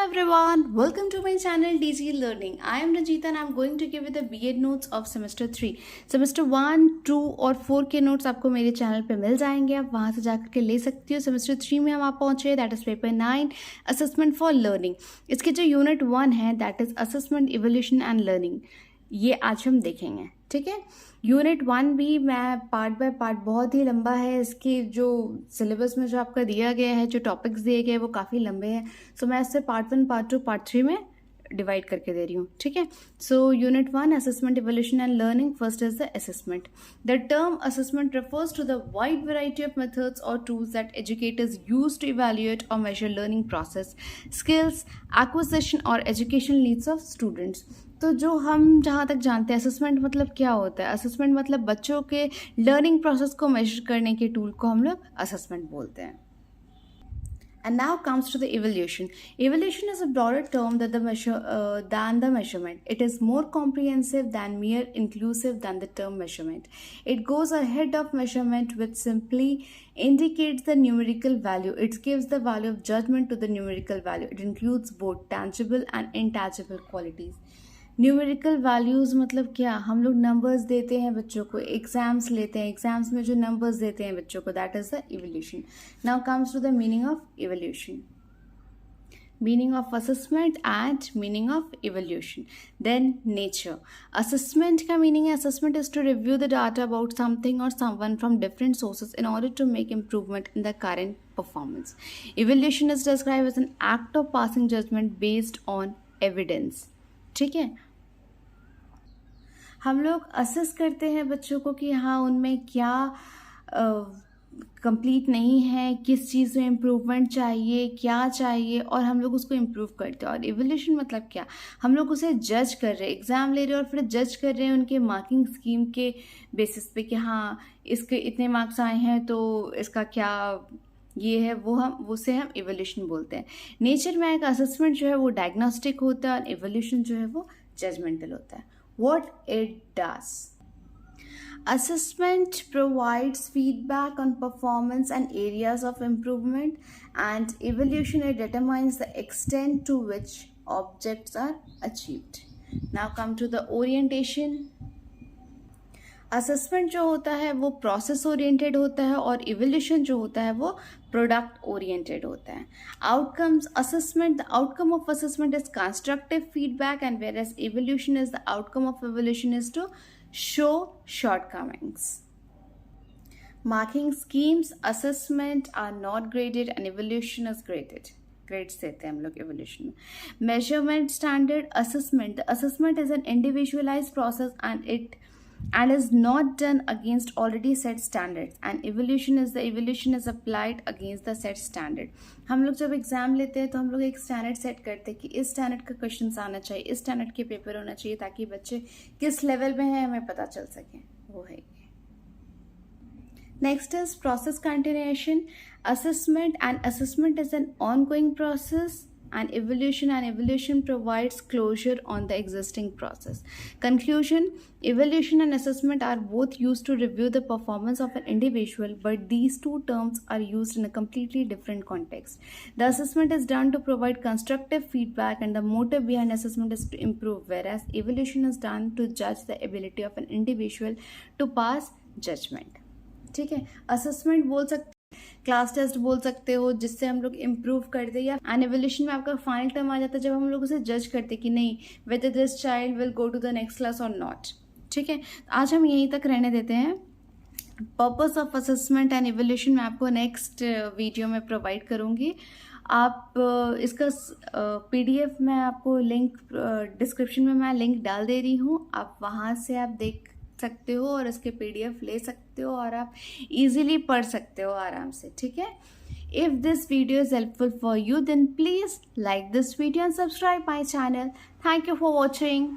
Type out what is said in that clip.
everyone, welcome to my channel DG Learning. I am Ranjita and I am going to give you the BEd notes of semester 3. Semester 1, 2 और 4 के notes आपको मेरे channel पे मिल जाएंगे, आप वहाँ से जाकर के ले सकती हो. Semester 3 में हम आप पहुँचे, that is paper 9 assessment for learning. इसके जो unit 1 है that is assessment evaluation and learning, ये आज हम देखेंगे. ठीक है. यूनिट 1 भी मैं पार्ट बाय पार्ट, बहुत ही लंबा है. इसकी जो सिलेबस में जो आपका दिया गया है, जो टॉपिक्स दिए गए हैं वो काफ़ी लंबे हैं. सो मैं इससे पार्ट 1, पार्ट 2, पार्ट 3 में डिवाइड करके दे रही हूँ. ठीक है. So unit 1 assessment evolution and learning. First is the assessment. The term assessment refers to the wide variety of methods or tools that educators use to evaluate or measure learning process, skills, acquisition or educational needs of students. तो जो हम जहाँ तक जानते हैं, assessment मतलब क्या होता है? असेसमेंट मतलब बच्चों के लर्निंग प्रोसेस को मेजर करने के टूल को हम लोग असेसमेंट बोलते हैं. And now comes to the evaluation. Evaluation is a broader term than the measurement. It is more comprehensive than mere inclusive than the term measurement. It goes ahead of measurement, which simply indicates the numerical value. It gives the value of judgment to the numerical value. It includes both tangible and intangible qualities. Numerical values मतलब क्या? हम लोग numbers देते हैं बच्चों को, exams लेते हैं, एग्जाम्स में जो नंबर्स देते हैं बच्चों को, that is the evolution. Now comes to the meaning of evolution, meaning of assessment and meaning of evaluation. Then nature. Assessment का meaning है, assessment is to review the data about something or someone from different sources in order to make improvement in the current performance. Evaluation is described as an act of passing judgment based on evidence. ठीक है. हम लोग assess करते हैं बच्चों को कि हाँ उनमें क्या कंप्लीट नहीं है, किस चीज़ में इम्प्रूवमेंट चाहिए, क्या चाहिए, और हम लोग उसको इम्प्रूव करते हैं. और इवोल्यूशन मतलब क्या? हम लोग उसे जज कर रहे हैं, एग्ज़ाम ले रहे हैं और फिर जज कर रहे हैं उनके मार्किंग स्कीम के बेसिस पे कि हाँ इसके इतने मार्क्स आए हैं तो इसका क्या ये है, उसे हम इवोल्यूशन बोलते हैं. नेचर में एक असेसमेंट जो है वो डायग्नोस्टिक होता है और इवोल्यूशन जो है वो जजमेंटल होता है. What it does. Assessment provides feedback on performance and areas of improvement, and evaluation it determines the extent to which objects are achieved. Now come to the orientation. Assessment जो होता है वो process oriented होता है और evolution जो होता है वो प्रोडक्ट ओरिएंटेड होता है. Outcomes assessment, the outcome of assessment is constructive feedback and where as evolution is the outcome of evolution is to show shortcomings. Marking schemes, assessment are not graded and evaluation is graded. Grades देते हैं हम लोग evaluation में. Measurement standard assessment. The assessment is an individualized process and is not done against already set standards. And evaluation is applied against the set standard. हम लोग जब exam लेते हैं तो हम लोग एक स्टैंडर्ड सेट करते हैं कि इस स्टैंडर्ड का क्वेश्चन आना चाहिए, इस स्टैंडर्ड के पेपर होना चाहिए, ताकि बच्चे किस लेवल में हैं हमें पता चल सके. वो है. Next is process continuation. Assessment is an ongoing process, and evaluation provides closure on the existing process. Conclusion. Evaluation and assessment are both used to review the performance of an individual, but these two terms are used in a completely different context. The assessment is done to provide constructive feedback and the motive behind assessment is to improve, whereas evaluation is done to judge the ability of an individual to pass judgment. ठीक है. Assessment बोल सकते, class test बोल सकते हो जिससे हम लोग इम्प्रूव करते, या एंड इवोल्यूशन में आपका फाइनल टर्म आ जाता है जब हम लोग उसे जज करते कि नहीं whether this child will go to the next class और नॉट. ठीक है. आज हम यहीं तक रहने देते हैं. Purpose of assessment and evolution मैं आपको नेक्स्ट वीडियो में प्रोवाइड करूँगी. आप इसका PDF मैं आपको लिंक डिस्क्रिप्शन में मैं लिंक डाल दे रही हूँ, आप वहाँ से आप देख सकते हो और इसके PDF ले सकते हो और आप इजीली पढ़ सकते हो आराम से. ठीक है. If this video is helpful for you then please like this video and subscribe my channel. Thank you for watching.